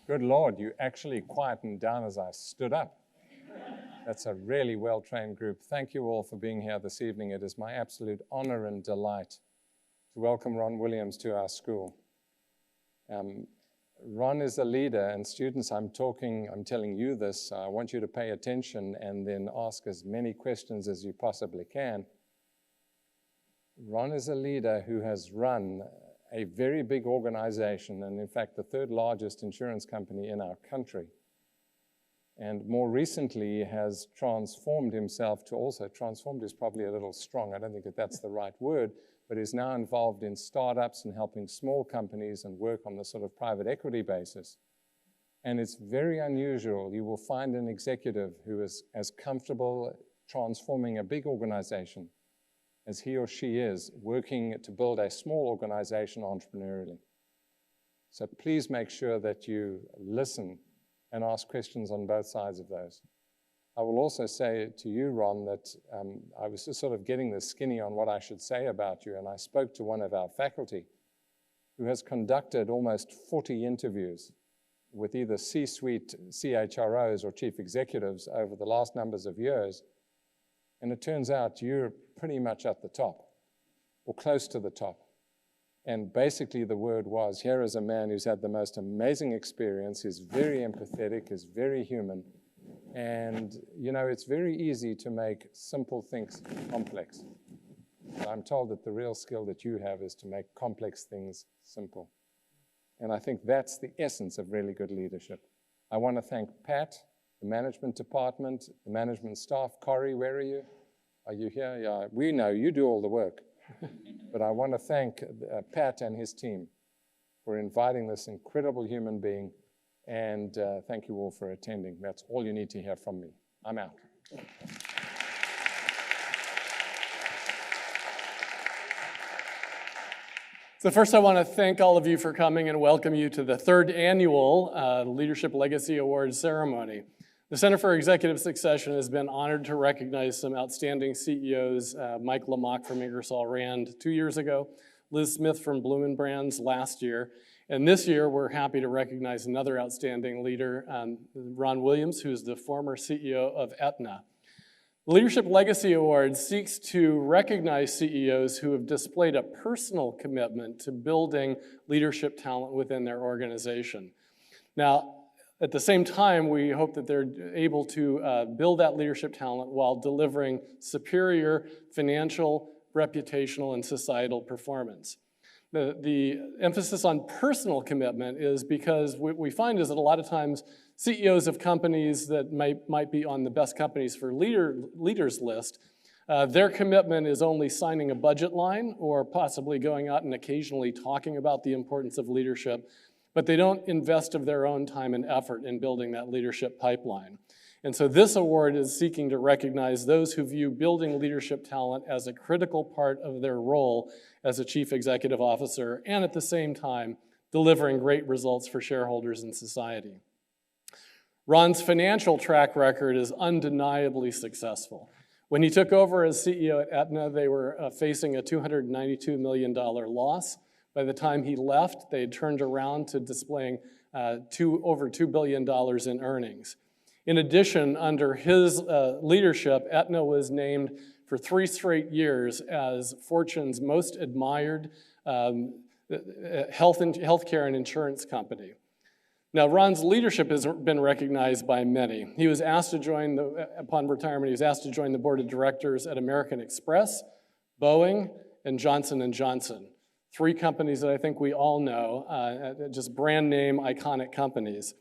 Good Lord, you actually quietened down as I stood up. That's a really well-trained group. Thank you all for being here this evening. It is my absolute honor and delight to welcome Ron Williams to our school. Ron is a leader, and students, I'm telling you this, I want you to pay attention and then ask as many questions as you possibly can. Ron is a leader who has run a very big organization, and in fact, the third largest insurance company in our country. And more recently has transformed himself to also, transformed is probably a little strong, I don't think that that's the right word, but is now involved in startups and helping small companies and work on the sort of private equity basis. And it's very unusual. You will find an executive who is as comfortable transforming a big organization as he or she is working to build a small organization entrepreneurially. So please make sure that you listen and ask questions on both sides of those. I will also say to you, Ron, that I was just sort of getting the skinny on what I should say about you, and I spoke to one of our faculty who has conducted almost 40 interviews with either C-suite CHROs or chief executives over the last numbers of years. And it turns out you're pretty much at the top, or close to the top. And basically the word was, here is a man who's had the most amazing experience, he's very empathetic, he's very human, and you know, it's very easy to make simple things complex. But I'm told that the real skill that you have is to make complex things simple. And I think that's the essence of really good leadership. I want to thank Pat, the management department, the management staff. Corey, where are you? Are you here? Yeah, we know you do all the work. But I want to thank Pat and his team for inviting this incredible human being, and thank you all for attending. That's all you need to hear from me. I'm out. So first I want to thank all of you for coming and welcome you to the third annual Leadership Legacy Awards ceremony. The Center for Executive Succession has been honored to recognize some outstanding CEOs, Mike Lamach from Ingersoll Rand 2 years ago, Liz Smith from Bloomin' Brands last year, and this year we're happy to recognize another outstanding leader, Ron Williams, who's the former CEO of Aetna. The Leadership Legacy Award seeks to recognize CEOs who have displayed a personal commitment to building leadership talent within their organization. Now, at the same time, we hope that they're able to build that leadership talent while delivering superior financial, reputational, and societal performance. The emphasis on personal commitment is because what we find is that a lot of times CEOs of companies that might be on the best companies for leaders list, their commitment is only signing a budget line or possibly going out and occasionally talking about the importance of leadership, but they don't invest of their own time and effort in building that leadership pipeline. And so this award is seeking to recognize those who view building leadership talent as a critical part of their role as a chief executive officer, and at the same time, delivering great results for shareholders and society. Ron's financial track record is undeniably successful. When he took over as CEO at Aetna, they were facing a $292 million loss. By the time he left, they had turned around to displaying over $2 billion in earnings. In addition, under his leadership, Aetna was named for 3 straight years as Fortune's most admired healthcare and insurance company. Now, Ron's leadership has been recognized by many. He was asked to join, upon retirement, he was asked to join the board of directors at American Express, Boeing, and Johnson & Johnson. 3 companies that I think we all know, just brand name iconic companies.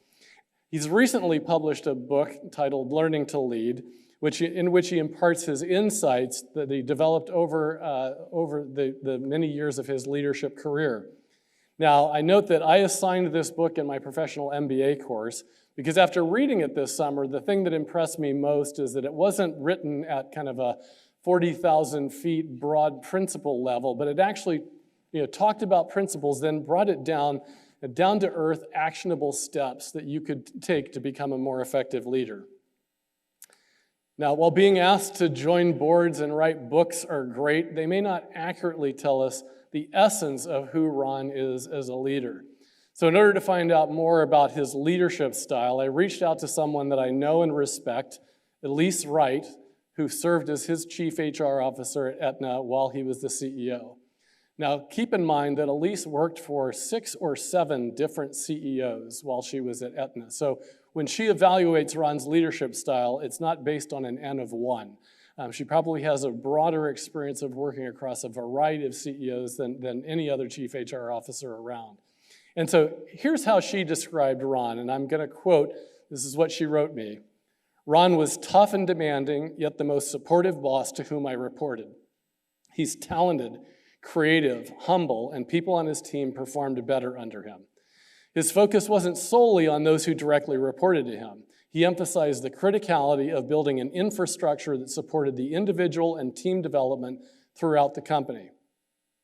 He's recently published a book titled Learning to Lead, in which he imparts his insights that he developed over the many years of his leadership career. Now, I note that I assigned this book in my professional MBA course because after reading it this summer, the thing that impressed me most is that it wasn't written at kind of a 40,000 feet broad principle level, but it actually talked about principles, then brought it down to earth, actionable steps that you could take to become a more effective leader. Now, while being asked to join boards and write books are great, they may not accurately tell us the essence of who Ron is as a leader. So in order to find out more about his leadership style, I reached out to someone that I know and respect, Elise Wright, who served as his chief HR officer at Aetna while he was the CEO. Now, keep in mind that Elise worked for 6 or 7 different CEOs while she was at Aetna. So when she evaluates Ron's leadership style, it's not based on an N of 1. She probably has a broader experience of working across a variety of CEOs than any other chief HR officer around. And so here's how she described Ron, and I'm going to quote, this is what she wrote me. Ron was tough and demanding, yet the most supportive boss to whom I reported. He's talented, creative, humble, and people on his team performed better under him. His focus wasn't solely on those who directly reported to him. He emphasized the criticality of building an infrastructure that supported the individual and team development throughout the company.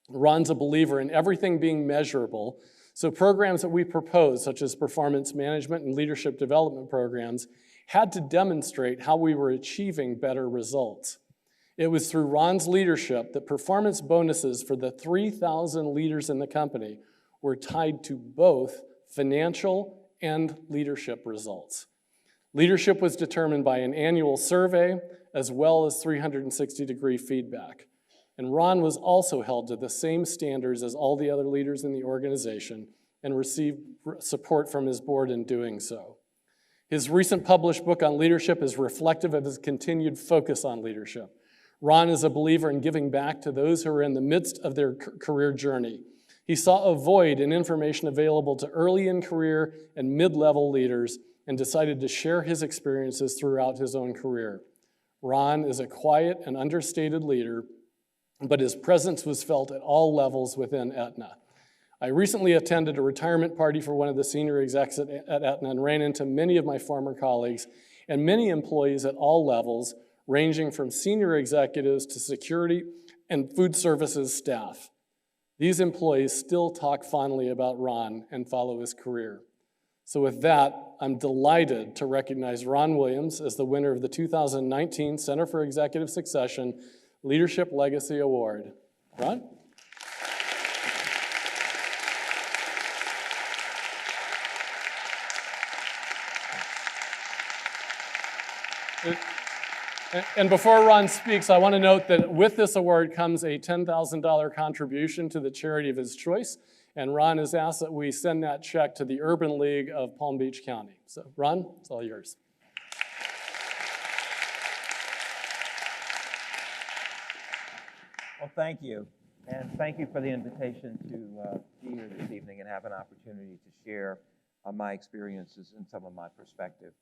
Ron's a believer in everything being measurable, so programs that we proposed, such as performance management and leadership development programs, had to demonstrate how we were achieving better results. It was through Ron's leadership that performance bonuses for the 3,000 leaders in the company were tied to both financial and leadership results. Leadership was determined by an annual survey as well as 360-degree feedback. And Ron was also held to the same standards as all the other leaders in the organization and received support from his board in doing so. His recent published book on leadership is reflective of his continued focus on leadership. Ron is a believer in giving back to those who are in the midst of their career journey. He saw a void in information available to early in career and mid-level leaders and decided to share his experiences throughout his own career. Ron is a quiet and understated leader, but his presence was felt at all levels within Aetna. I recently attended a retirement party for one of the senior execs at Aetna and ran into many of my former colleagues and many employees at all levels, ranging from senior executives to security and food services staff. These employees still talk fondly about Ron and follow his career. So with that, I'm delighted to recognize Ron Williams as the winner of the 2019 Center for Executive Succession Leadership Legacy Award. Ron? And before Ron speaks, I want to note that with this award comes a $10,000 contribution to the charity of his choice, and Ron has asked that we send that check to the Urban League of Palm Beach County. So, Ron, it's all yours. Well, thank you, and thank you for the invitation to be here this evening and have an opportunity to share my experiences and some of my perspective.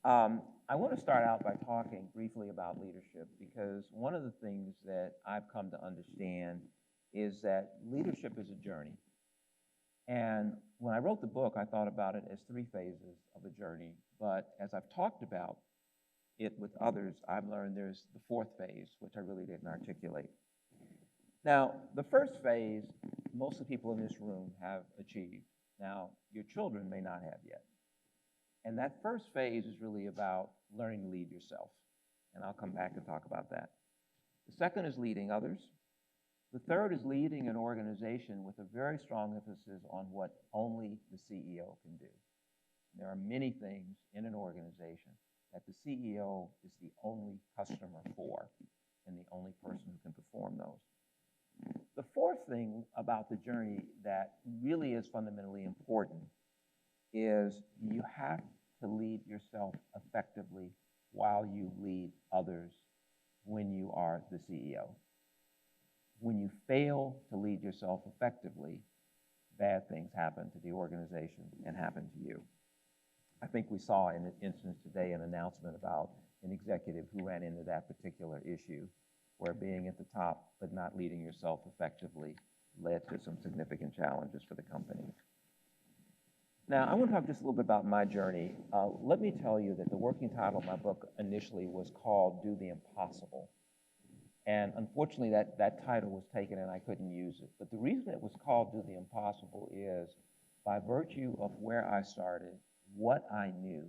I want to start out by talking briefly about leadership, because one of the things that I've come to understand is that leadership is a journey. And when I wrote the book, I thought about it as 3 phases of a journey. But as I've talked about it with others, I've learned there's the 4th phase, which I really didn't articulate. Now, the first phase, most of the people in this room have achieved. Now, your children may not have yet. And that first phase is really about learning to lead yourself. And I'll come back and talk about that. The second is leading others. The third is leading an organization with a very strong emphasis on what only the CEO can do. There are many things in an organization that the CEO is the only customer for and the only person who can perform those. The 4th thing about the journey that really is fundamentally important is you have to lead yourself effectively while you lead others when you are the CEO. When you fail to lead yourself effectively, bad things happen to the organization and happen to you. I think we saw in an instance today an announcement about an executive who ran into that particular issue, where being at the top but not leading yourself effectively led to some significant challenges for the company. Now, I want to talk just a little bit about my journey. Let me tell you that the working title of my book initially was called Do the Impossible. And unfortunately, that title was taken and I couldn't use it. But the reason it was called Do the Impossible is by virtue of where I started, what I knew,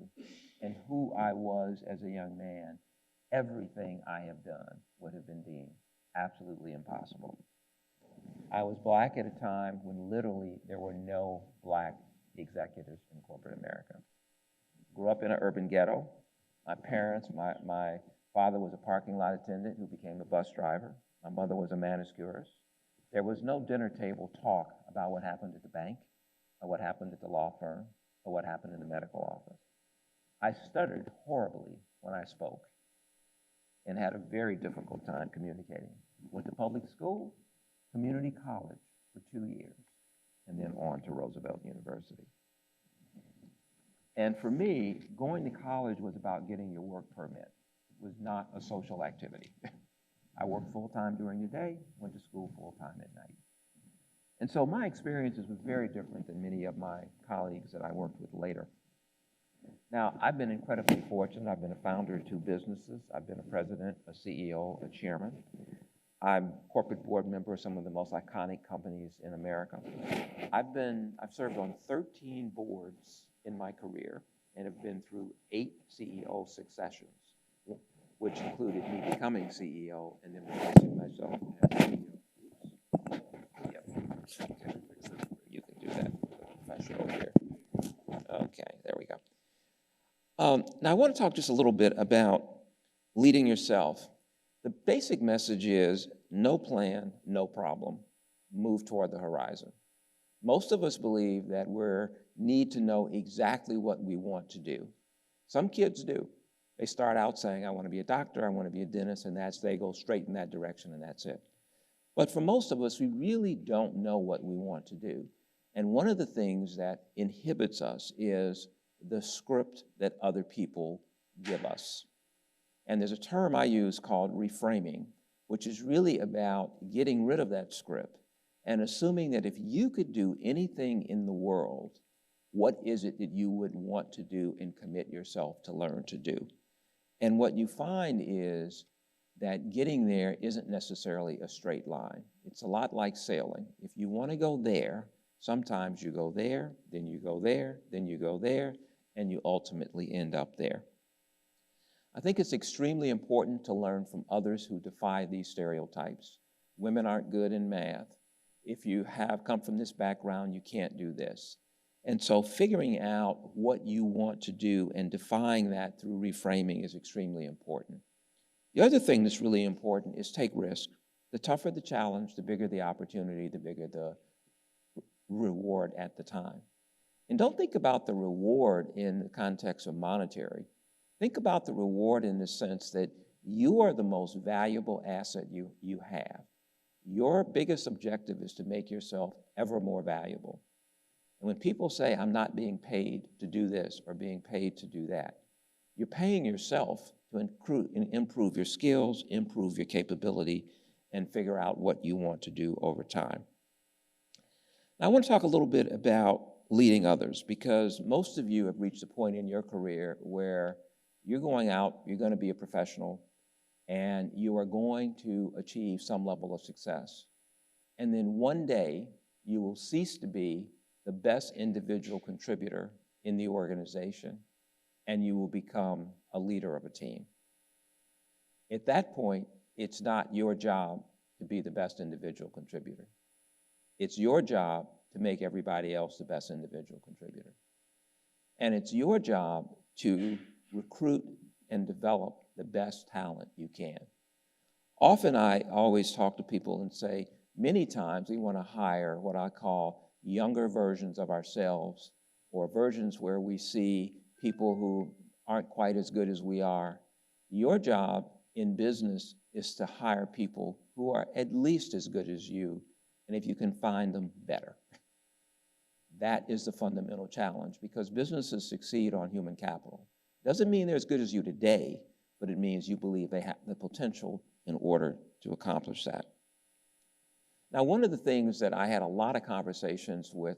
and who I was as a young man, everything I have done would have been deemed absolutely impossible. I was black at a time when literally there were no black executives in corporate America. Grew up in an urban ghetto. My parents, my father was a parking lot attendant who became a bus driver. My mother was a manicurist. There was no dinner table talk about what happened at the bank, or what happened at the law firm, or what happened in the medical office. I stuttered horribly when I spoke and had a very difficult time communicating. Went to public school, community college for 2 years, and then on to Roosevelt University. And for me, going to college was about getting your work permit. It was not a social activity. I worked full-time during the day, went to school full-time at night. And so my experiences was very different than many of my colleagues that I worked with later. Now, I've been incredibly fortunate. I've been a founder of 2 businesses. I've been a president, a CEO, a chairman. I'm a corporate board member of some of the most iconic companies in America. I've served on 13 boards in my career and have been through 8 CEO successions, which included me becoming CEO and then replacing myself as CEO. Yep. You can do that professional here. Okay, there we go. Now I want to talk just a little bit about leading yourself. The basic message is no plan, no problem. Move toward the horizon. Most of us believe that we need to know exactly what we want to do. Some kids do. They start out saying, I want to be a doctor, I want to be a dentist, and they go straight in that direction, and that's it. But for most of us, we really don't know what we want to do. And one of the things that inhibits us is the script that other people give us. And there's a term I use called reframing, which is really about getting rid of that script and assuming that if you could do anything in the world, what is it that you would want to do and commit yourself to learn to do? And what you find is that getting there isn't necessarily a straight line. It's a lot like sailing. If you want to go there, sometimes you go there, then you go there, then you go there, and you ultimately end up there. I think it's extremely important to learn from others who defy these stereotypes. Women aren't good in math. If you have come from this background, you can't do this. And so figuring out what you want to do and defying that through reframing is extremely important. The other thing that's really important is take risk. The tougher the challenge, the bigger the opportunity, the bigger the reward at the time. And don't think about the reward in the context of monetary. Think about the reward in the sense that you are the most valuable asset you have. Your biggest objective is to make yourself ever more valuable. And when people say, I'm not being paid to do this or being paid to do that, you're paying yourself to improve your skills, improve your capability, and figure out what you want to do over time. Now, I want to talk a little bit about leading others, because most of you have reached a point in your career where you're going out, you're going to be a professional, and you are going to achieve some level of success. And then one day, you will cease to be the best individual contributor in the organization, and you will become a leader of a team. At that point, it's not your job to be the best individual contributor. It's your job to make everybody else the best individual contributor. And it's your job to recruit and develop the best talent you can. Often I always talk to people and say, many times we want to hire what I call younger versions of ourselves, or versions where we see people who aren't quite as good as we are. Your job in business is to hire people who are at least as good as you, and if you can find them, better. That is the fundamental challenge, because businesses succeed on human capital. Doesn't mean they're as good as you today, but it means you believe they have the potential in order to accomplish that. Now, one of the things that I had a lot of conversations with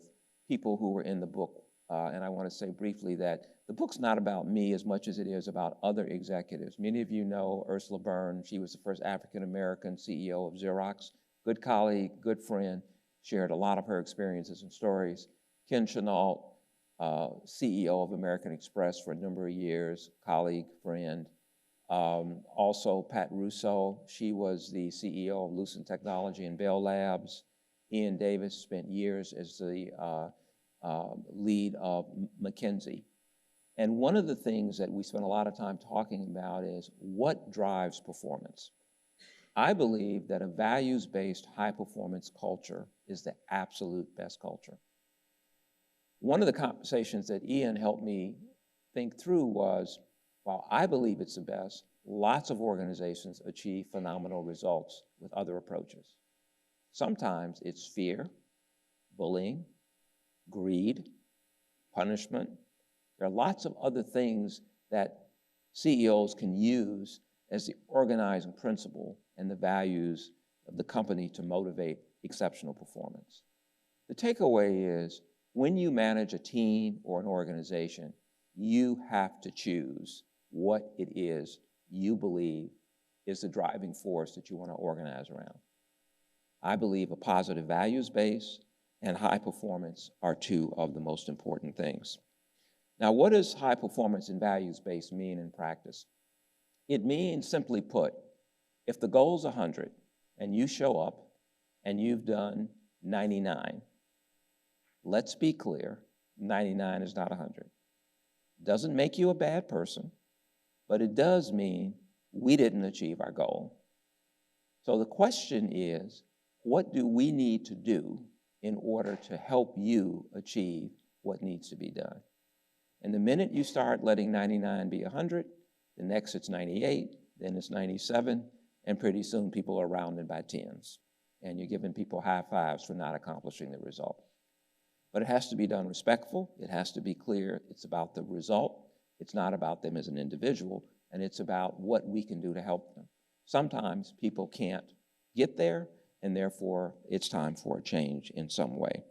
people who were in the book, and I want to say briefly that the book's not about me as much as it is about other executives. Many of you know Ursula Byrne. She was the first African-American CEO of Xerox. Good colleague, good friend, shared a lot of her experiences and stories. Ken Chenault, CEO of American Express for a number of years, colleague, friend. Also, Pat Russo, she was the CEO of Lucent Technology and Bell Labs. Ian Davis spent years as the lead of McKinsey. And one of the things that we spend a lot of time talking about is what drives performance. I believe that a values-based high-performance culture is the absolute best culture. One of the conversations that Ian helped me think through was, while I believe it's the best, lots of organizations achieve phenomenal results with other approaches. Sometimes it's fear, bullying, greed, punishment. There are lots of other things that CEOs can use as the organizing principle and the values of the company to motivate exceptional performance. The takeaway is, when you manage a team or an organization, you have to choose what it is you believe is the driving force that you want to organize around. I believe a positive values base and high performance are two of the most important things. Now, what does high performance and values base mean in practice? It means, simply put, if the goal is 100 and you show up and you've done 99, let's be clear, 99 is not 100. Doesn't make you a bad person, but it does mean we didn't achieve our goal. So the question is, what do we need to do in order to help you achieve what needs to be done? And the minute you start letting 99 be 100, the next it's 98, then it's 97, and pretty soon people are rounded by tens. And you're giving people high fives for not accomplishing the result. But it has to be done respectful. It has to be clear it's about the result. It's not about them as an individual, and it's about what we can do to help them. Sometimes people can't get there, and therefore it's time for a change in some way.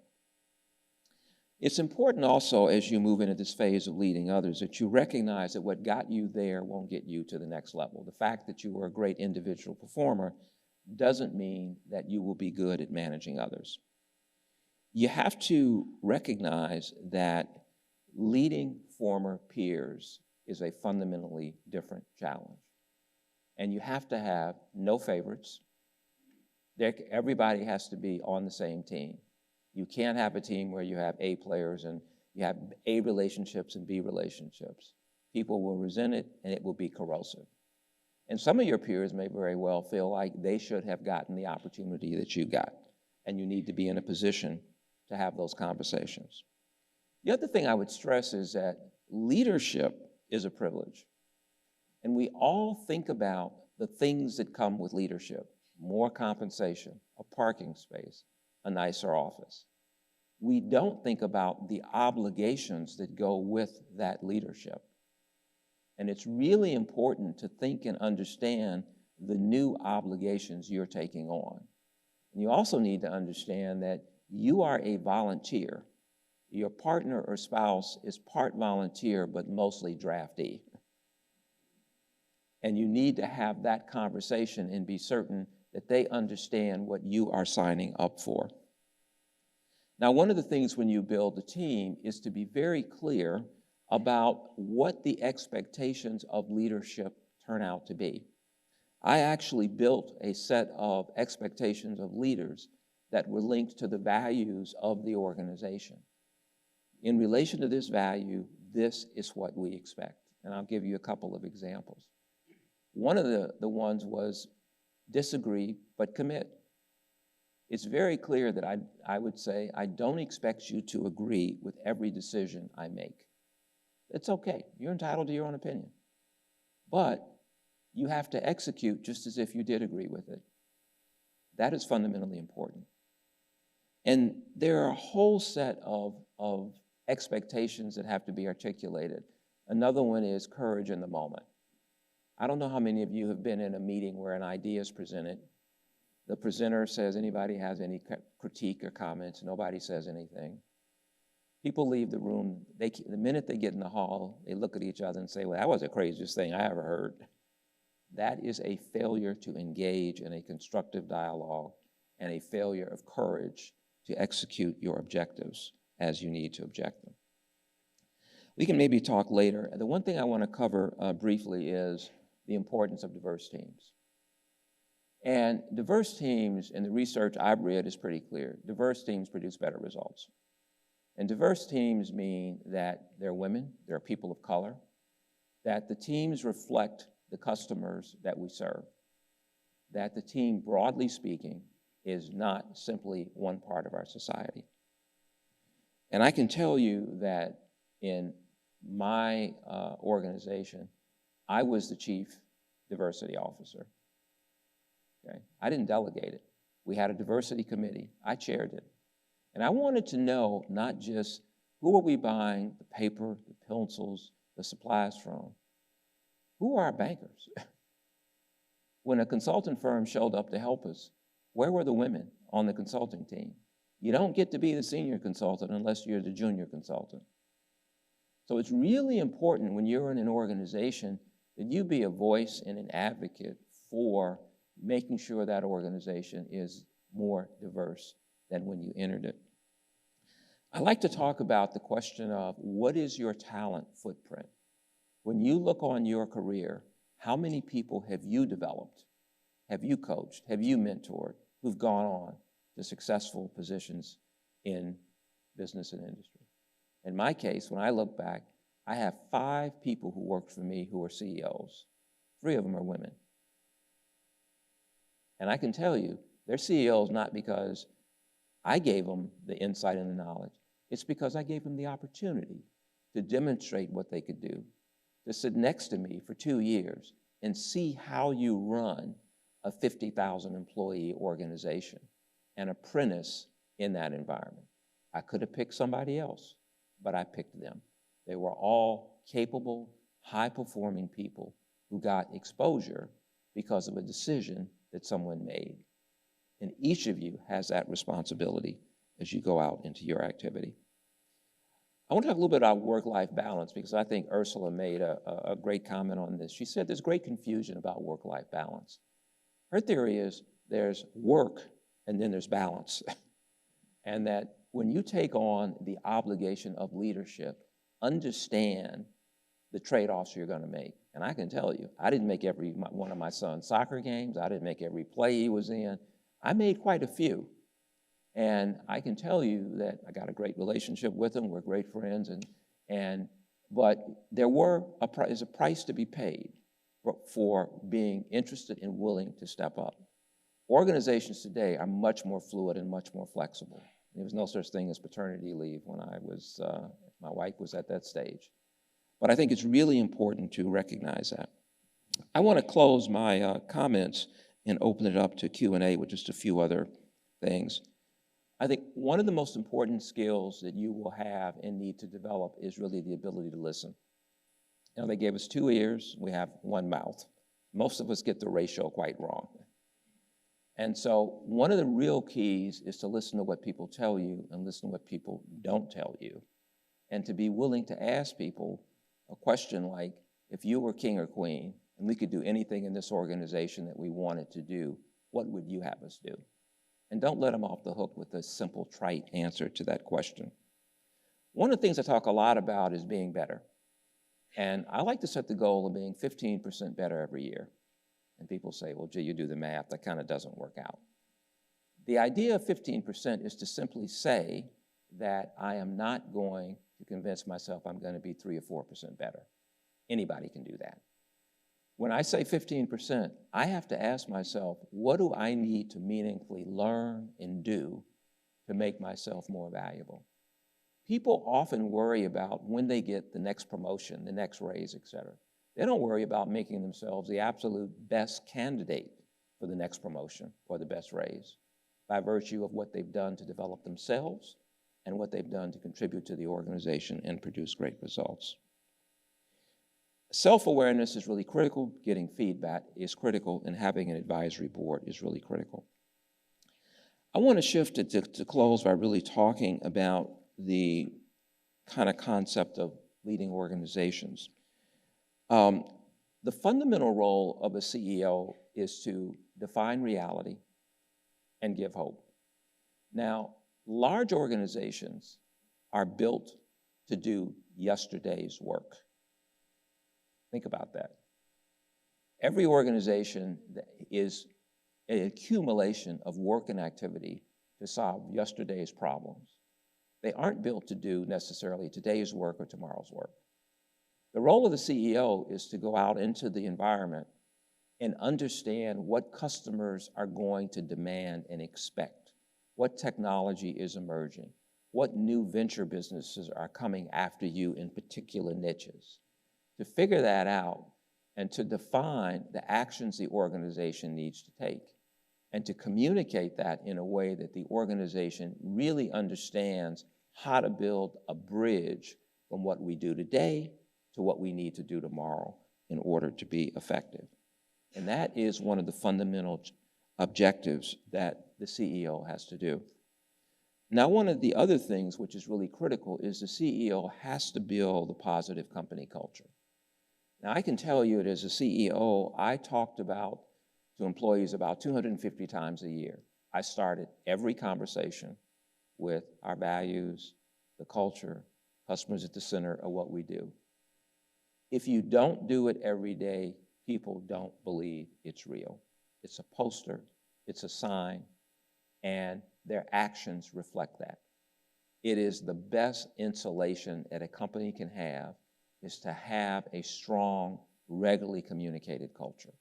It's important also, as you move into this phase of leading others, that you recognize that what got you there won't get you to the next level. The fact that you were a great individual performer doesn't mean that you will be good at managing others. You have to recognize that leading former peers is a fundamentally different challenge. And you have to have no favorites. Everybody has to be on the same team. You can't have a team where you have A players and you have A relationships and B relationships. People will resent it and it will be corrosive. And some of your peers may very well feel like they should have gotten the opportunity that you got, and you need to be in a position to have those conversations. The other thing I would stress is that leadership is a privilege. And we all think about the things that come with leadership: more compensation, a parking space, a nicer office. We don't think about the obligations that go with that leadership. And it's really important to think and understand the new obligations you're taking on. And you also need to understand that you are a volunteer. Your partner or spouse is part volunteer, but mostly draftee. And you need to have that conversation and be certain that they understand what you are signing up for. Now, one of the things when you build a team is to be very clear about what the expectations of leadership turn out to be. I actually built a set of expectations of leaders that were linked to the values of the organization. In relation to this value, this is what we expect. And I'll give you a couple of examples. One of the ones was disagree, but commit. It's very clear that I would say, I don't expect you to agree with every decision I make. It's okay. You're entitled to your own opinion. But you have to execute just as if you did agree with it. That is fundamentally important. And there are a whole set of expectations that have to be articulated. Another one is courage in the moment. I don't know how many of you have been in a meeting where an idea is presented. The presenter says, anybody has any critique or comments? Nobody says anything. People leave the room. The minute they get in the hall, they look at each other and say, well, that was the craziest thing I ever heard. That is a failure to engage in a constructive dialogue and a failure of courage to execute your objectives as you need to object them. We can maybe talk later. The one thing I want to cover briefly is the importance of diverse teams. And diverse teams, and the research I've read is pretty clear, diverse teams produce better results. And diverse teams mean that they're women, they're people of color, that the teams reflect the customers that we serve, that the team, broadly speaking, is not simply one part of our society. And I can tell you that in my organization, I was the chief diversity officer. Okay? I didn't delegate it. We had a diversity committee. I chaired it. And I wanted to know not just who are we buying the paper, the pencils, the supplies from, who are our bankers? When a consultant firm showed up to help us, where were the women on the consulting team? You don't get to be the senior consultant unless you're the junior consultant. So it's really important when you're in an organization that you be a voice and an advocate for making sure that organization is more diverse than when you entered it. I like to talk about the question of what is your talent footprint? When you look on your career, how many people have you developed, have you coached, have you mentored, who've gone on to successful positions in business and industry? In my case, when I look back, I have 5 people who worked for me who are CEOs. 3 of them are women. And I can tell you, they're CEOs not because I gave them the insight and the knowledge. It's because I gave them the opportunity to demonstrate what they could do, to sit next to me for 2 years and see how you run a 50,000 employee organization and apprentice in that environment. I could have picked somebody else, but I picked them. They were all capable, high-performing people who got exposure because of a decision that someone made. And each of you has that responsibility as you go out into your activity. I want to talk a little bit about work-life balance because I think Ursula made a great comment on this. She said there's great confusion about work-life balance. Her theory is there's work and then there's balance. And that when you take on the obligation of leadership, understand the trade-offs you're going to make. And I can tell you, I didn't make every one of my son's soccer games. I didn't make every play he was in. I made quite a few. And I can tell you that I got a great relationship with him. We're great friends. But there is a price to be paid for being interested and willing to step up. Organizations today are much more fluid and much more flexible. There was no such thing as paternity leave when my wife was at that stage. But I think it's really important to recognize that. I want to close my comments and open it up to Q&A with just a few other things. I think one of the most important skills that you will have and need to develop is really the ability to listen. Now, they gave us 2 ears, we have 1 mouth. Most of us get the ratio quite wrong. And so one of the real keys is to listen to what people tell you and listen to what people don't tell you, and to be willing to ask people a question like, if you were king or queen and we could do anything in this organization that we wanted to do, what would you have us do? And don't let them off the hook with a simple, trite answer to that question. One of the things I talk a lot about is being better. And I like to set the goal of being 15% better every year. And people say, well, gee, you do the math, that kind of doesn't work out. The idea of 15% is to simply say that I am not going to convince myself I'm going to be 3 or 4% better. Anybody can do that. When I say 15%, I have to ask myself, what do I need to meaningfully learn and do to make myself more valuable? People often worry about when they get the next promotion, the next raise, et cetera. They don't worry about making themselves the absolute best candidate for the next promotion or the best raise by virtue of what they've done to develop themselves and what they've done to contribute to the organization and produce great results. Self-awareness is really critical. Getting feedback is critical, and having an advisory board is really critical. I want to shift it to close by really talking about the kind of concept of leading organizations. The fundamental role of a CEO is to define reality and give hope. Now, large organizations are built to do yesterday's work. Think about that. Every organization is an accumulation of work and activity to solve yesterday's problems. They aren't built to do necessarily today's work or tomorrow's work. The role of the CEO is to go out into the environment and understand what customers are going to demand and expect, what technology is emerging, what new venture businesses are coming after you in particular niches. To figure that out and to define the actions the organization needs to take, and to communicate that in a way that the organization really understands how to build a bridge from what we do today to what we need to do tomorrow in order to be effective. And that is one of the fundamental objectives that the CEO has to do. Now, one of the other things which is really critical is the CEO has to build a positive company culture. Now, I can tell you that as a CEO, I talked about to employees about 250 times a year. I started every conversation with our values, the culture, customers at the center of what we do. If you don't do it every day, people don't believe it's real. It's a poster, it's a sign, and their actions reflect that. It is the best insulation that a company can have is to have a strong, regularly communicated culture.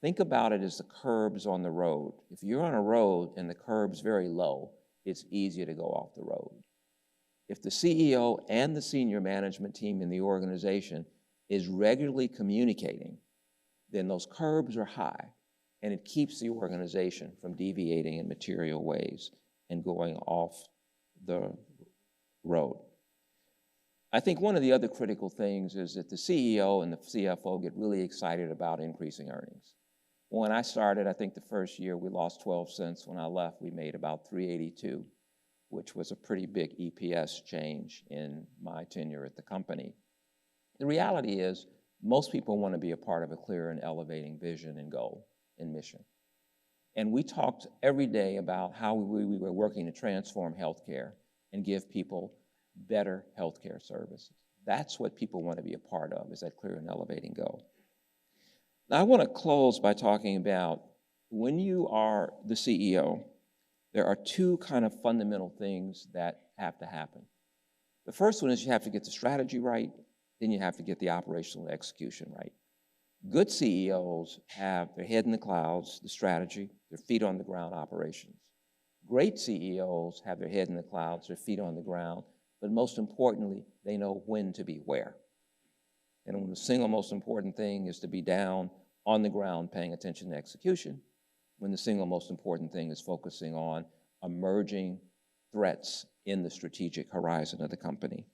Think about it as the curbs on the road. If you're on a road and the curb's very low, it's easier to go off the road. If the CEO and the senior management team in the organization is regularly communicating, then those curbs are high, and it keeps the organization from deviating in material ways and going off the road. I think one of the other critical things is that the CEO and the CFO get really excited about increasing earnings. When I started, I think the first year we lost 12 cents. When I left, we made about 382, which was a pretty big EPS change in my tenure at the company. The reality is most people want to be a part of a clear and elevating vision and goal and mission. And we talked every day about how we were working to transform healthcare and give people better healthcare services. That's what people want to be a part of, is that clear and elevating goal. Now, I want to close by talking about when you are the CEO, there are two kind of fundamental things that have to happen. The first one is you have to get the strategy right, then you have to get the operational execution right. Good CEOs have their head in the clouds, the strategy, their feet on the ground operations. Great CEOs have their head in the clouds, their feet on the ground, but most importantly, they know when to be where. And when the single most important thing is to be down on the ground paying attention to execution, when the single most important thing is focusing on emerging threats in the strategic horizon of the company.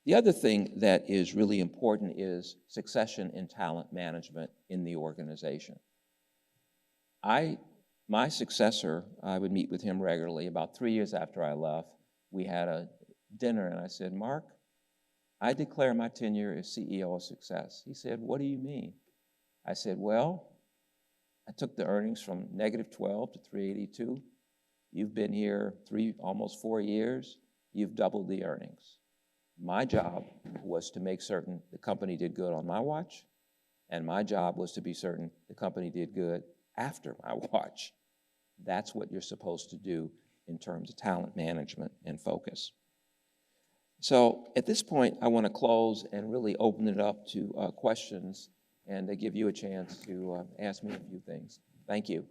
The other thing that is really important is succession and talent management in the organization. My successor, I would meet with him regularly. About 3 years after I left, we had a dinner, and I said, Mark, I declare my tenure as CEO a success. He said, what do you mean? I said, well, I took the earnings from -12 to 382. You've been here almost 4 years. You've doubled the earnings. My job was to make certain the company did good on my watch, and my job was to be certain the company did good after my watch. That's what you're supposed to do in terms of talent management and focus. So at this point, I want to close and really open it up to questions and to give you a chance to ask me a few things. Thank you.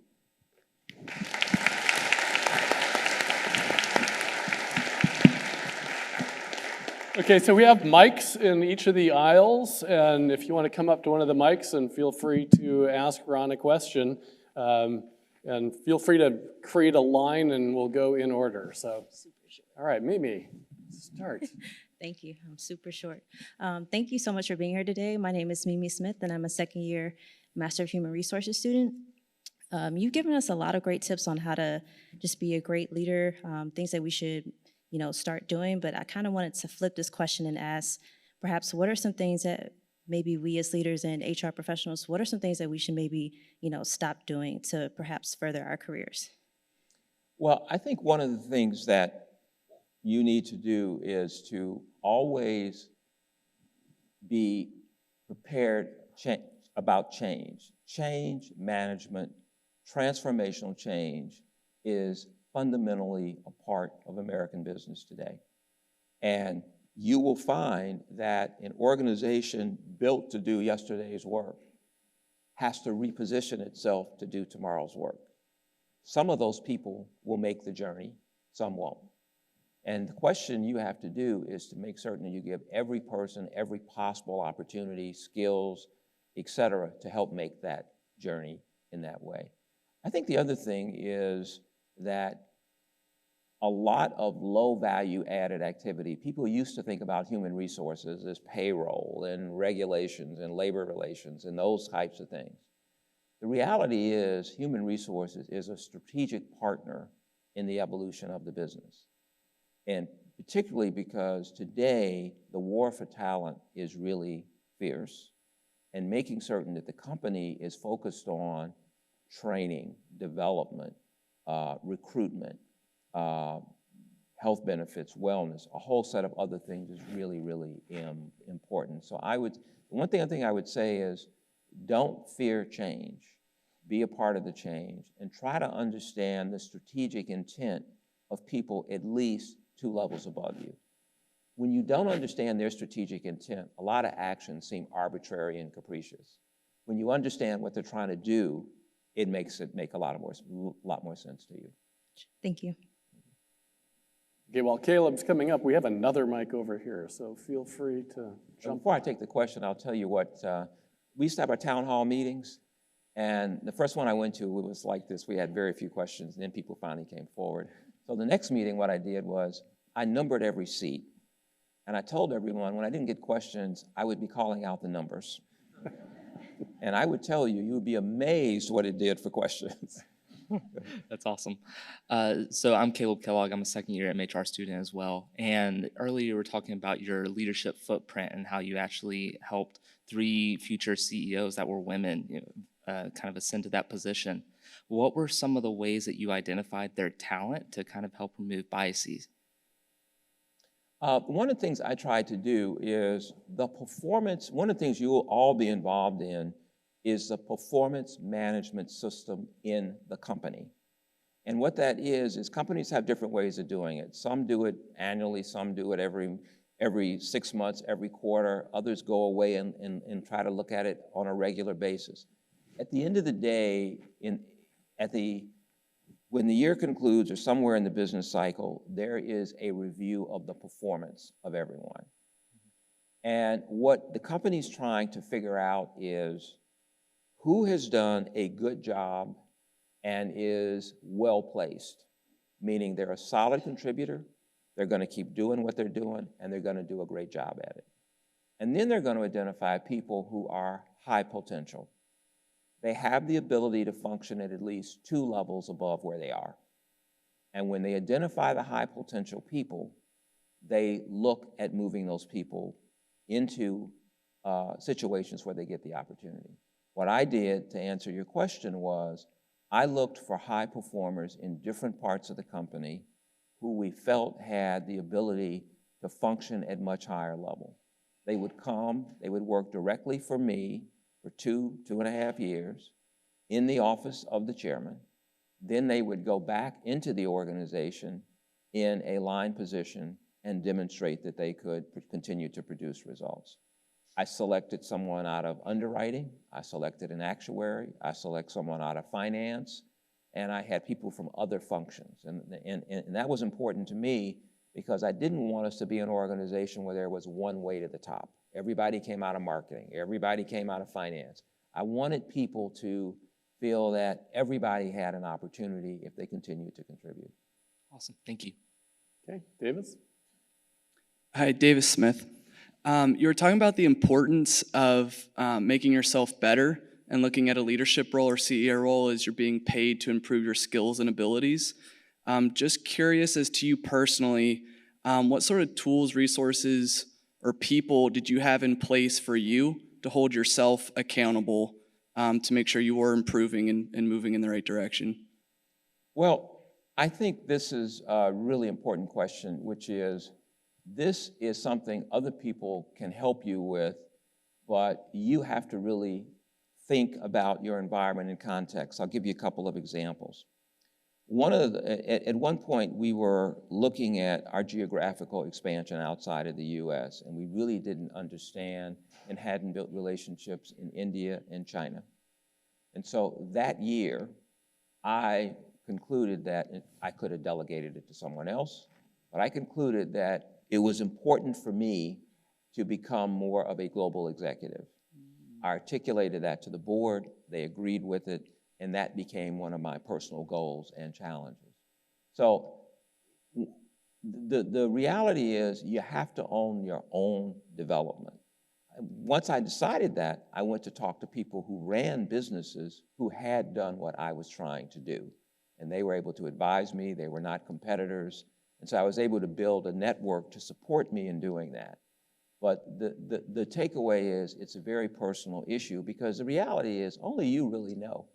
Okay, so we have mics in each of the aisles, and if you want to come up to one of the mics, and feel free to ask Ron a question, and feel free to create a line, and we'll go in order. So, all right, Mimi, start. Thank you. I'm super short. Thank you so much for being here today. My name is Mimi Smith, and I'm a second-year Master of Human Resources student. You've given us a lot of great tips on how to just be a great leader, things that we should, start doing. But I kind of wanted to flip this question and ask, perhaps, what are some things that maybe we as leaders and HR professionals, what are some things that we should maybe, stop doing to perhaps further our careers? Well, I think one of the things that you need to do is to always be prepared about change. Change management transformational change is fundamentally a part of American business today. And you will find that an organization built to do yesterday's work has to reposition itself to do tomorrow's work. Some of those people will make the journey, some won't. And the question you have to do is to make certain that you give every person every possible opportunity, skills, et cetera, to help make that journey in that way. I think the other thing is that a lot of low value added activity, people used to think about human resources as payroll and regulations and labor relations and those types of things. The reality is human resources is a strategic partner in the evolution of the business. And particularly because today the war for talent is really fierce, and making certain that the company is focused on training, development, recruitment, health benefits, wellness, a whole set of other things is really, really important. So one thing I would say is don't fear change. Be a part of the change and try to understand the strategic intent of people at least 2 levels above you. When you don't understand their strategic intent, a lot of actions seem arbitrary and capricious. When you understand what they're trying to do, it makes it make a lot more sense to you. Thank you. Okay, while Caleb's coming up, we have another mic over here, so feel free to jump. Before I take the question, I'll tell you what, we used to have our town hall meetings, and the first one I went to, it was like this. We had very few questions, and then people finally came forward. So the next meeting, what I did was I numbered every seat, and I told everyone when I didn't get questions, I would be calling out the numbers. And I would tell you, you would be amazed what it did for questions. That's awesome. So I'm Caleb Kellogg. I'm a second-year MHR student as well. And earlier you were talking about your leadership footprint and how you actually helped 3 future CEOs that were women, kind of ascend to that position. What were some of the ways that you identified their talent to kind of help remove biases? One of the things I tried to do is one of the things you will all be involved in is the performance management system in the company. And what that is companies have different ways of doing it. Some do it annually, some do it every 6 months, every quarter. Others go away and try to look at it on a regular basis. At the end of the day, when the year concludes or somewhere in the business cycle, there is a review of the performance of everyone. And what the company's trying to figure out is who has done a good job and is well-placed, meaning they're a solid contributor, they're going to keep doing what they're doing, and they're going to do a great job at it. And then they're going to identify people who are high potential. They have the ability to function at least 2 levels above where they are. And when they identify the high potential people, they look at moving those people into situations where they get the opportunity. What I did to answer your question was I looked for high performers in different parts of the company who we felt had the ability to function at much higher level. They would come, they would work directly for me for 2.5 years in the office of the chairman. Then they would go back into the organization in a line position and demonstrate that they could continue to produce results. I selected someone out of underwriting, I selected an actuary, I select someone out of finance, and I had people from other functions. And that was important to me because I didn't want us to be an organization where there was one way to the top. Everybody came out of marketing, everybody came out of finance. I wanted people to feel that everybody had an opportunity if they continued to contribute. Awesome, thank you. Okay, Davis? Hi, Davis Smith. You were talking about the importance of making yourself better and looking at a leadership role or CEO role as you're being paid to improve your skills and abilities. Just curious as to you personally, what sort of tools, resources, or people did you have in place for you to hold yourself accountable to make sure you were improving and moving in the right direction? Well, I think this is a really important question, which is, this is something other people can help you with, but you have to really think about your environment and context. I'll give you a couple of examples. At one point, we were looking at our geographical expansion outside of the US, and we really didn't understand and hadn't built relationships in India and China. And so that year, I concluded that I could have delegated it to someone else, but I concluded that it was important for me to become more of a global executive. I articulated that to the board, they agreed with it, and that became one of my personal goals and challenges. So the reality is you have to own your own development. Once I decided that, I went to talk to people who ran businesses who had done what I was trying to do. And they were able to advise me, they were not competitors. And so I was able to build a network to support me in doing that. But the takeaway is it's a very personal issue because the reality is only you really know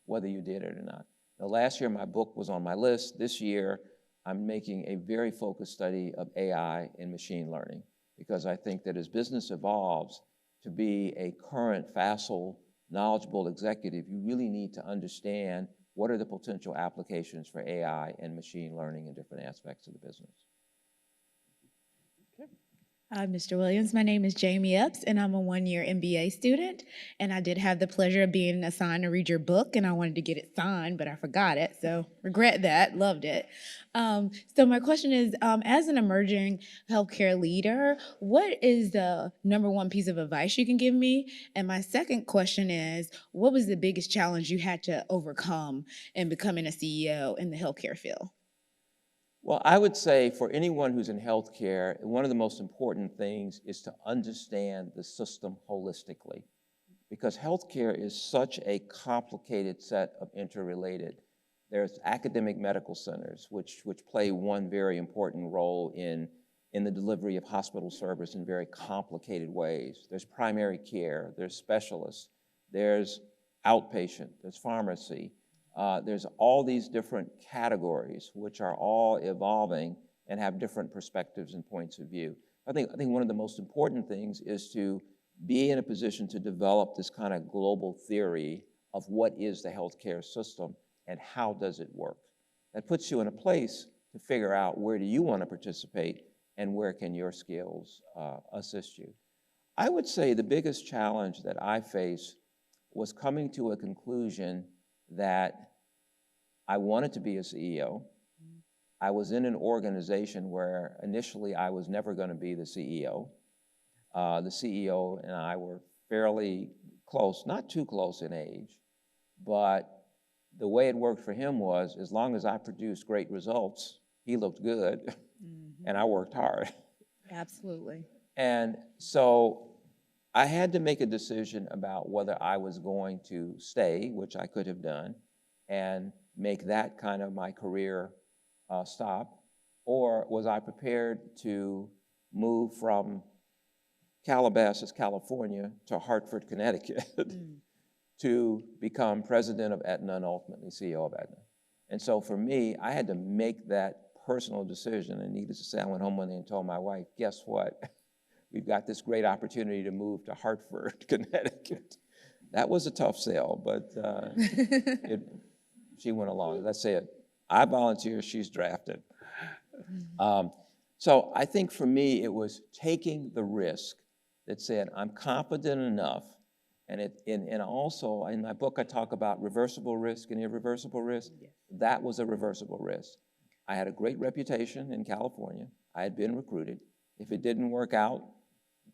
whether you did it or not. Now, last year, my book was on my list. This year, I'm making a very focused study of AI and machine learning because I think that as business evolves, to be a current, facile, knowledgeable executive, you really need to understand what are the potential applications for AI and machine learning in different aspects of the business. Hi, Mr. Williams. My name is Jamie Epps, and I'm a one-year MBA student. And I did have the pleasure of being assigned to read your book, and I wanted to get it signed, but I forgot it, so regret that. Loved it. So my question is, as an emerging healthcare leader, what is the number one piece of advice you can give me? And my second question is, what was the biggest challenge you had to overcome in becoming a CEO in the healthcare field? Well, I would say for anyone who's in healthcare, one of the most important things is to understand the system holistically, because healthcare is such a complicated set of interrelated. There's academic medical centers, which play one very important role in the delivery of hospital service in very complicated ways. There's primary care, there's specialists, there's outpatient, there's pharmacy. There's all these different categories which are all evolving and have different perspectives and points of view. I think one of the most important things is to be in a position to develop this kind of global theory of what is the healthcare system and how does it work. That puts you in a place to figure out where do you want to participate and where can your skills assist you. I would say the biggest challenge that I faced was coming to a conclusion that I wanted to be a CEO. I was in an organization where initially I was never going to be the CEO. The CEO and I were fairly close, not too close in age, but the way it worked for him was as long as I produced great results, he looked good, and I worked hard. Absolutely. And so I had to make a decision about whether I was going to stay, which I could have done, and make that kind of my career stop, or was I prepared to move from Calabasas, California to Hartford, Connecticut to become president of Aetna and ultimately CEO of Aetna. And so for me, I had to make that personal decision, and needless to say, I went home one day and told my wife, guess what? We've got this great opportunity to move to Hartford, Connecticut. That was a tough sell, but she went along. Let's say it. I volunteer, she's drafted. So I think for me, it was taking the risk that said, I'm confident enough. And also, in my book, I talk about reversible risk and irreversible risk. Yes. That was a reversible risk. I had a great reputation in California. I had been recruited. If it didn't work out,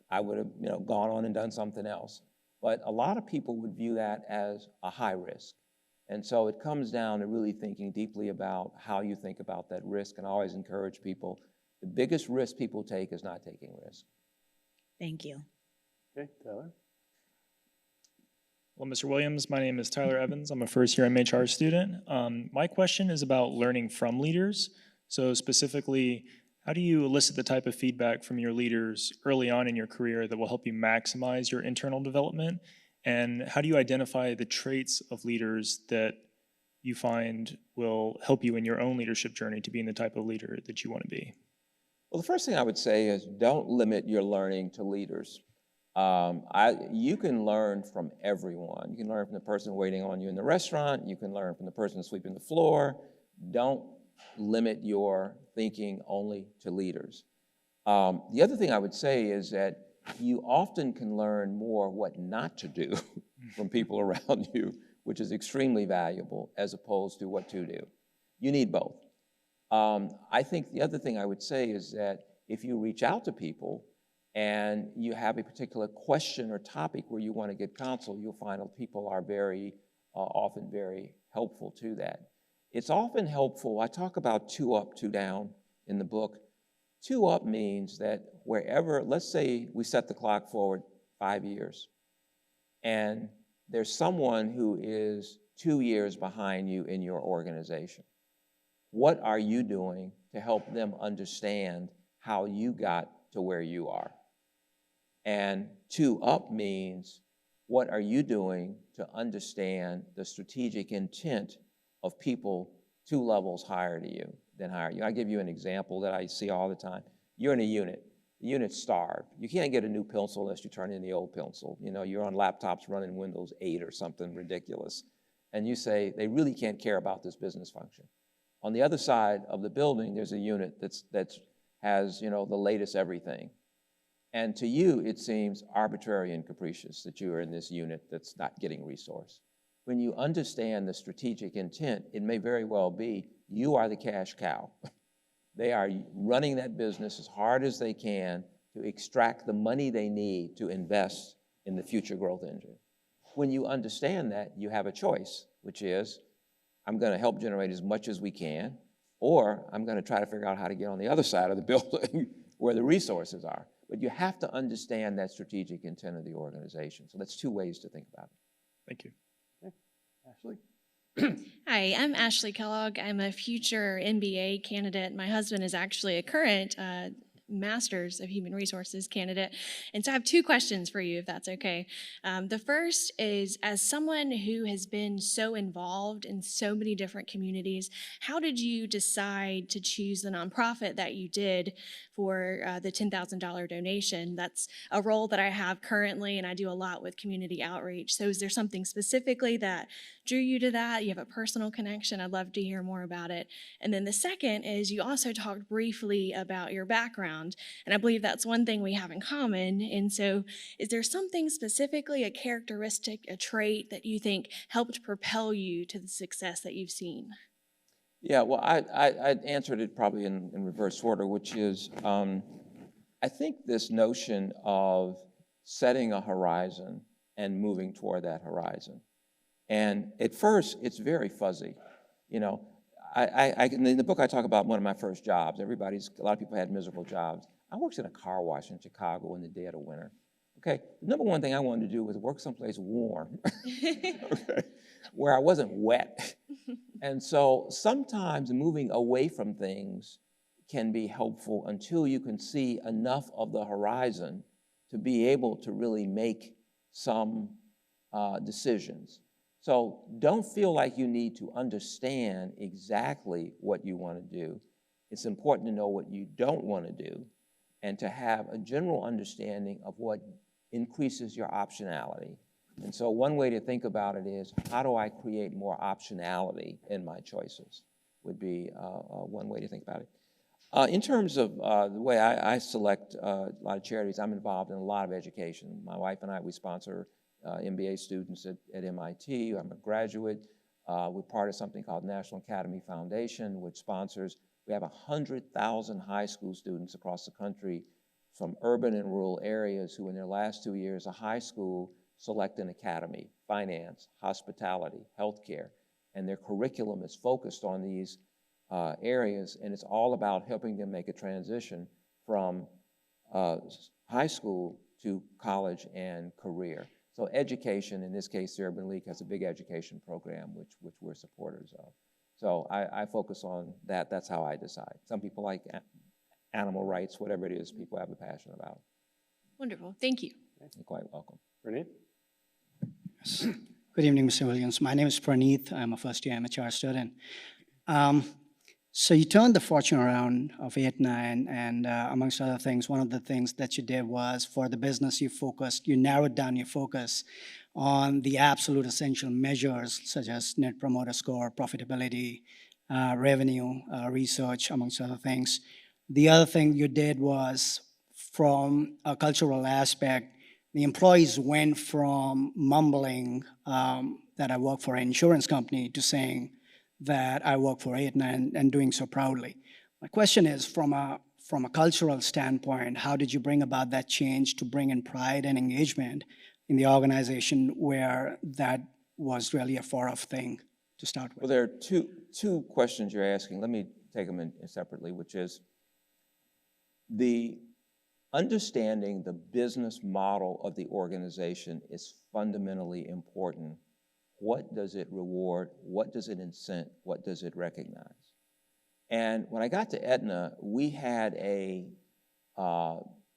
I would have gone on and done something else. But a lot of people would view that as a high risk. And so it comes down to really thinking deeply about how you think about that risk. And I always encourage people, the biggest risk people take is not taking risk. Thank you. Okay, Tyler. Well, Mr. Williams, my name is Tyler Evans. I'm a first-year MHR student. My question is about learning from leaders. So specifically, how do you elicit the type of feedback from your leaders early on in your career that will help you maximize your internal development? And how do you identify the traits of leaders that you find will help you in your own leadership journey to being the type of leader that you want to be? Well, the first thing I would say is don't limit your learning to leaders. You can learn from everyone. You can learn from the person waiting on you in the restaurant. You can learn from the person sweeping the floor. Don't limit your thinking only to leaders. The other thing I would say is that you often can learn more what not to do from people around you, which is extremely valuable, as opposed to what to do. You need both. I think the other thing I would say is that if you reach out to people and you have a particular question or topic where you want to get counsel, you'll find that people are very, often very helpful to that. It's often helpful, I talk about 2 up, 2 down in the book. 2 up means that wherever, let's say we set the clock forward 5 years, and there's someone who is 2 years behind you in your organization. What are you doing to help them understand how you got to where you are? And 2 up means, what are you doing to understand the strategic intent of people 2 levels higher than higher you? I'll give you an example that I see all the time. You're in a unit. The unit's starved. You can't get a new pencil unless you turn in the old pencil. You know, you're on laptops running Windows 8 or something ridiculous. And you say, they really can't care about this business function. On the other side of the building, there's a unit that has, you know, the latest everything. And to you, it seems arbitrary and capricious that you are in this unit that's not getting resource. When you understand the strategic intent, it may very well be you are the cash cow. They are running that business as hard as they can to extract the money they need to invest in the future growth engine. When you understand that, you have a choice, which is, I'm going to help generate as much as we can, or I'm going to try to figure out how to get on the other side of the building where the resources are. But you have to understand that strategic intent of the organization. So that's 2 ways to think about it. Thank you. Ashley? Hi, I'm Ashley Kellogg. I'm a future MBA candidate. My husband is actually a current Master's of Human Resources candidate. And so I have 2 questions for you, if that's okay. The first is, as someone who has been so involved in so many different communities, how did you decide to choose the nonprofit that you did for the $10,000 donation? That's a role that I have currently, and I do a lot with community outreach. So is there something specifically that drew you to that? You have a personal connection. I'd love to hear more about it. And then the second is, you also talked briefly about your background, and I believe that's one thing we have in common. And so is there something specifically, a characteristic, a trait that you think helped propel you to the success that you've seen? Yeah, well, I answered it probably in reverse order, which is, I think this notion of setting a horizon and moving toward that horizon. And at first, it's very fuzzy. You know, in the book, I talk about one of my first jobs. A lot of people had miserable jobs. I worked in a car wash in Chicago in the dead of winter. Okay, the number one thing I wanted to do was work someplace warm, okay, where I wasn't wet. And so sometimes moving away from things can be helpful until you can see enough of the horizon to be able to really make some decisions. So don't feel like you need to understand exactly what you want to do. It's important to know what you don't want to do and to have a general understanding of what increases your optionality. And so one way to think about it is, how do I create more optionality in my choices, would be one way to think about it. In terms of the way I select a lot of charities, I'm involved in a lot of education. My wife and I, we sponsor MBA students at MIT. I'm a graduate. We're part of something called National Academy Foundation, which sponsors, we have 100,000 high school students across the country from urban and rural areas who in their last 2 years of high school select an academy, finance, hospitality, healthcare, and their curriculum is focused on these areas, and it's all about helping them make a transition from high school to college and career. So education, in this case, the Urban League has a big education program, which we're supporters of. So I focus on that. That's how I decide. Some people like animal rights, whatever it is people have a passion about. Wonderful. Thank you. You're quite welcome. Praneeth? Yes. Good evening, Mr. Williams. My name is Praneeth. I'm a first-year MHR student. So you turned the fortune around of Aetna, and amongst other things, one of the things that you did was for the business you narrowed down your focus on the absolute essential measures such as net promoter score, profitability, revenue, research, amongst other things. The other thing you did was, from a cultural aspect, the employees went from mumbling that I work for an insurance company to saying that I work for Aetna and doing so proudly. My question is, from a cultural standpoint, how did you bring about that change to bring in pride and engagement in the organization where that was really a far-off thing to start with? Well, there are two questions you're asking. Let me take them in separately, which is the understanding the business model of the organization is fundamentally important. What does it reward? What does it incent? What does it recognize? And when I got to Aetna, we had a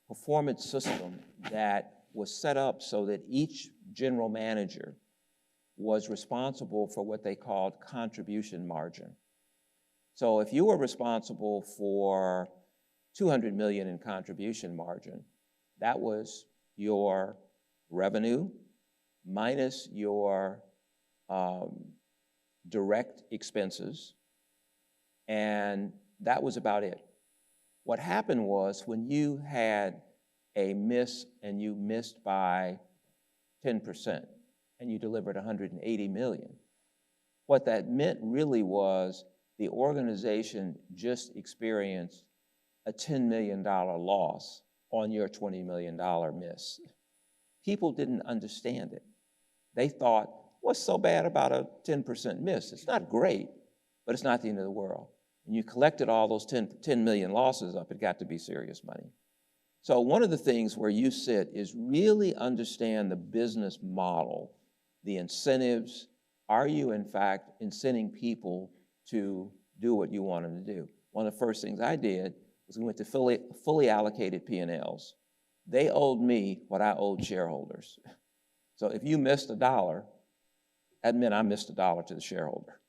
performance system that was set up so that each general manager was responsible for what they called contribution margin. So if you were responsible for $200 million in contribution margin, that was your revenue minus your direct expenses, and that was about it. What happened was, when you had a miss and you missed by 10% and you delivered 180 million, what that meant really was the organization just experienced a $10 million loss on your $20 million miss. People didn't understand it. They thought, what's so bad about a 10% miss? It's not great, but it's not the end of the world. And you collected all those 10 million losses up, it got to be serious money. So one of the things where you sit is really understand the business model, the incentives. Are you, in fact, incenting people to do what you want them to do? One of the first things I did was we went to fully allocated P&Ls. They owed me what I owed shareholders. So if you missed $1, that meant I missed $1 to the shareholder.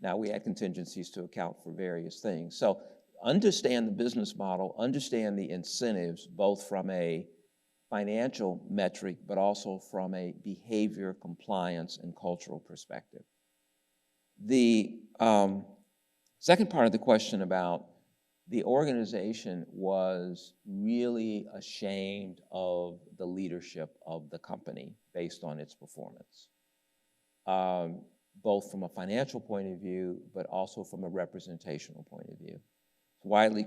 Now, we had contingencies to account for various things. So understand the business model, understand the incentives, both from a financial metric, but also from a behavior, compliance, and cultural perspective. The second part of the question about the organization was really ashamed of the leadership of the company based on its performance, both from a financial point of view, but also from a representational point of view. It's widely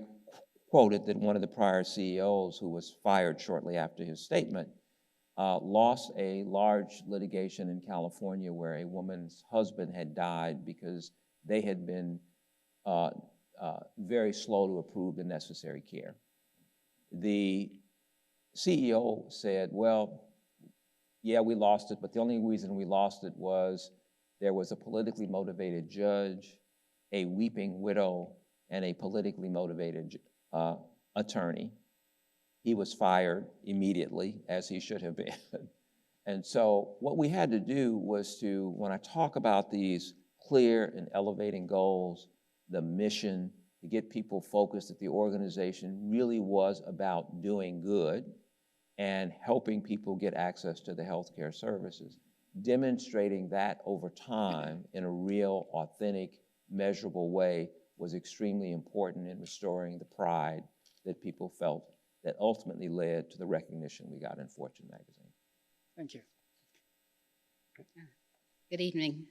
quoted that one of the prior CEOs, who was fired shortly after his statement, lost a large litigation in California where a woman's husband had died because they had been very slow to approve the necessary care. The CEO said, well, yeah, we lost it, but the only reason we lost it was there was a politically motivated judge, a weeping widow, and a politically motivated attorney. He was fired immediately, as he should have been. And so what we had to do was to, when I talk about these clear and elevating goals, the mission, to get people focused that the organization really was about doing good and helping people get access to the healthcare services. Demonstrating that over time in a real, authentic, measurable way was extremely important in restoring the pride that people felt, that ultimately led to the recognition we got in Fortune magazine. Thank you. Good evening.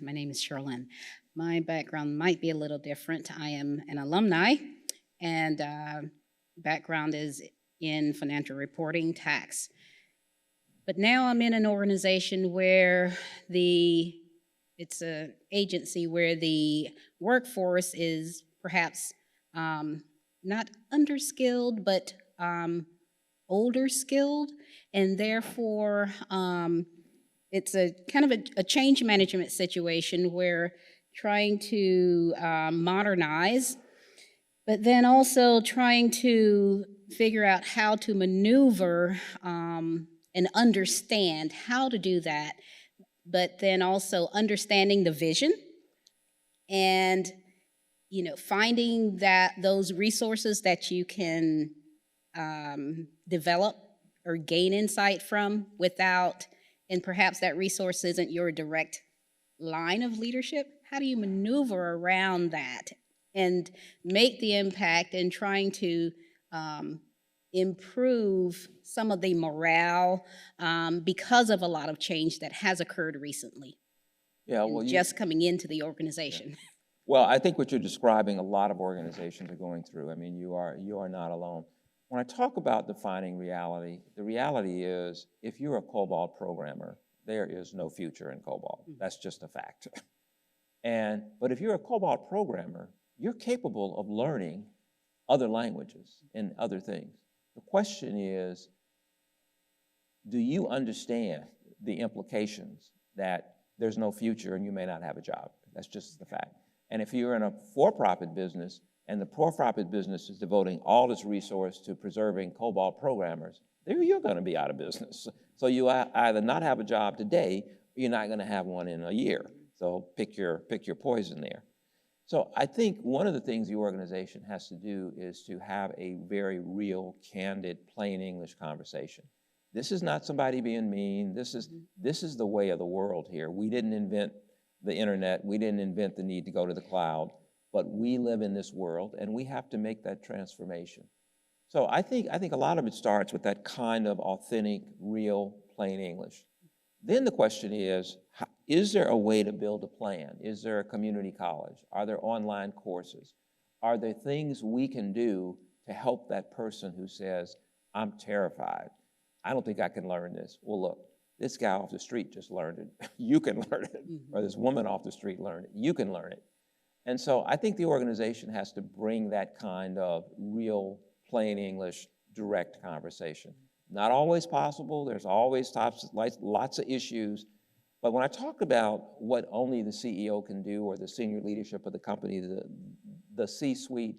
My name is Sherlyn. My background might be a little different. I am an alumni, and background is in financial reporting, tax. But now I'm in an organization where it's an agency where the workforce is perhaps not underskilled, but older skilled, and therefore it's a kind of a change management situation where trying to modernize, but then also trying to figure out how to maneuver and understand how to do that, but then also understanding the vision and finding those resources that you can develop or gain insight from without, and perhaps that resource isn't your direct line of leadership. How do you maneuver around that and make the impact in trying to improve some of the morale because of a lot of change that has occurred recently? Yeah, well, just coming into the organization. Yeah. Well, I think what you're describing, a lot of organizations are going through. I mean, you are not alone. When I talk about defining reality, the reality is if you're a COBOL programmer, there is no future in COBOL. That's just a fact. But if you're a COBOL programmer, you're capable of learning other languages and other things. The question is, do you understand the implications that there's no future and you may not have a job? That's just the fact. And if you're in a for-profit business and the for-profit business is devoting all its resource to preserving COBOL programmers, there you're going to be out of business. So you either not have a job today or you're not going to have one in a year. So pick your poison there. So I think one of the things the organization has to do is to have a very real, candid, plain English conversation. This is not somebody being mean. This is the way of the world here. We didn't invent the internet. We didn't invent the need to go to the cloud. But we live in this world, and we have to make that transformation. So I think a lot of it starts with that kind of authentic, real, plain English. Then the question is there a way to build a plan? Is there a community college? Are there online courses? Are there things we can do to help that person who says, I'm terrified. I don't think I can learn this. Well, look, this guy off the street just learned it. You can learn it. Or this woman off the street learned it. You can learn it. And so I think the organization has to bring that kind of real, plain English, direct conversation. Not always possible. There's always lots of issues. But when I talk about what only the CEO can do or the senior leadership of the company, the C-suite,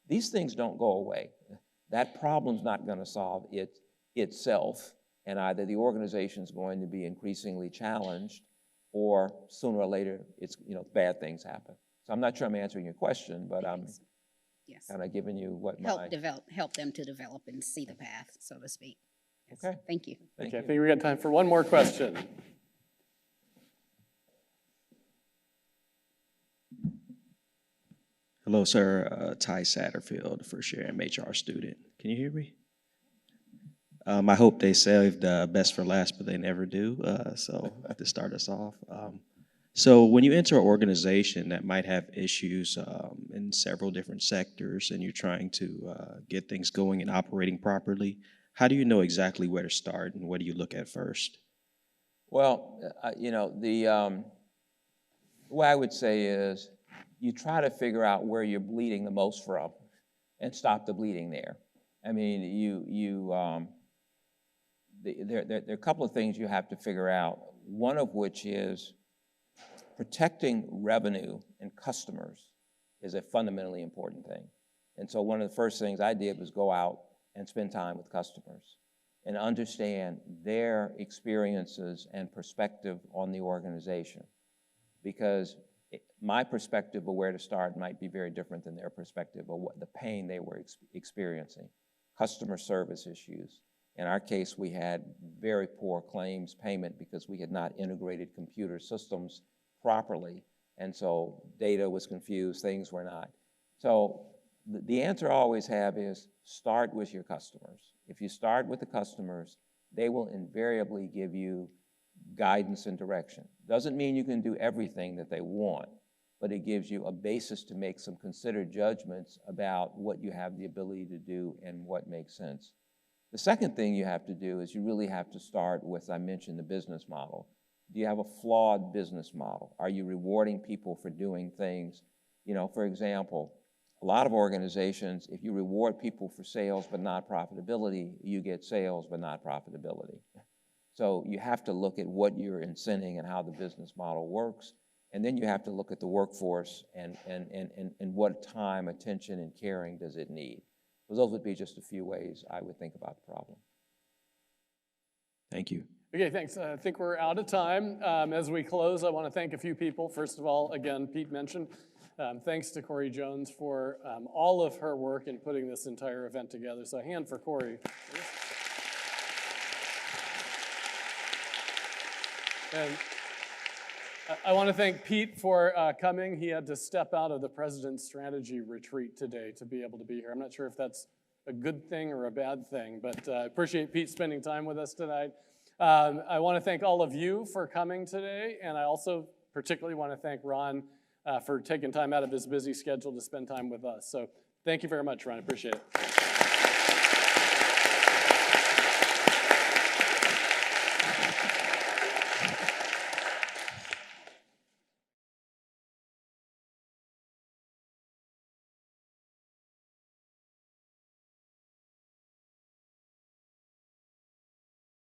these things don't go away. That problem's not going to solve itself. And either the organization's going to be increasingly challenged or sooner or later, bad things happen. So I'm not sure I'm answering your question, but I'm kind of giving you what help them to develop and see the path, so to speak. Yes. Okay. Thank you. Okay, I think we got time for one more question. Hello, sir. Ty Satterfield, first year MHR student. Can you hear me? I hope they saved best for last, but they never do. So to start us off. So when you enter an organization that might have issues in several different sectors and you're trying to get things going and operating properly, how do you know exactly where to start and what do you look at first? Well, the way I would say is you try to figure out where you're bleeding the most from and stop the bleeding there. I mean, there are a couple of things you have to figure out, one of which is protecting revenue and customers is a fundamentally important thing. And so one of the first things I did was go out and spend time with customers and understand their experiences and perspective on the organization. Because my perspective of where to start might be very different than their perspective of what the pain they were experiencing. Customer service issues. In our case, we had very poor claims payment because we had not integrated computer systems properly. And so data was confused, things were not. So the answer I always have is start with your customers. If you start with the customers, they will invariably give you guidance and direction. Doesn't mean you can do everything that they want, but it gives you a basis to make some considered judgments about what you have the ability to do and what makes sense. The second thing you have to do is you really have to start with, I mentioned, the business model. Do you have a flawed business model? Are you rewarding people for doing things? For example, a lot of organizations, if you reward people for sales but not profitability, you get sales but not profitability. So you have to look at what you're incenting and how the business model works. And then you have to look at the workforce and what time, attention, and caring does it need. So those would be just a few ways I would think about the problem. Thank you. Okay, thanks. I think we're out of time. As we close, I want to thank a few people. First of all, again, Pete mentioned Thanks to Corey Jones for all of her work in putting this entire event together. So a hand for Corey. And I want to thank Pete for coming. He had to step out of the President's Strategy Retreat today to be able to be here. I'm not sure if that's a good thing or a bad thing, but I appreciate Pete spending time with us tonight. I want to thank all of you for coming today, and I also particularly want to thank Ron for taking time out of his busy schedule to spend time with us. So thank you very much, Ron. I appreciate it.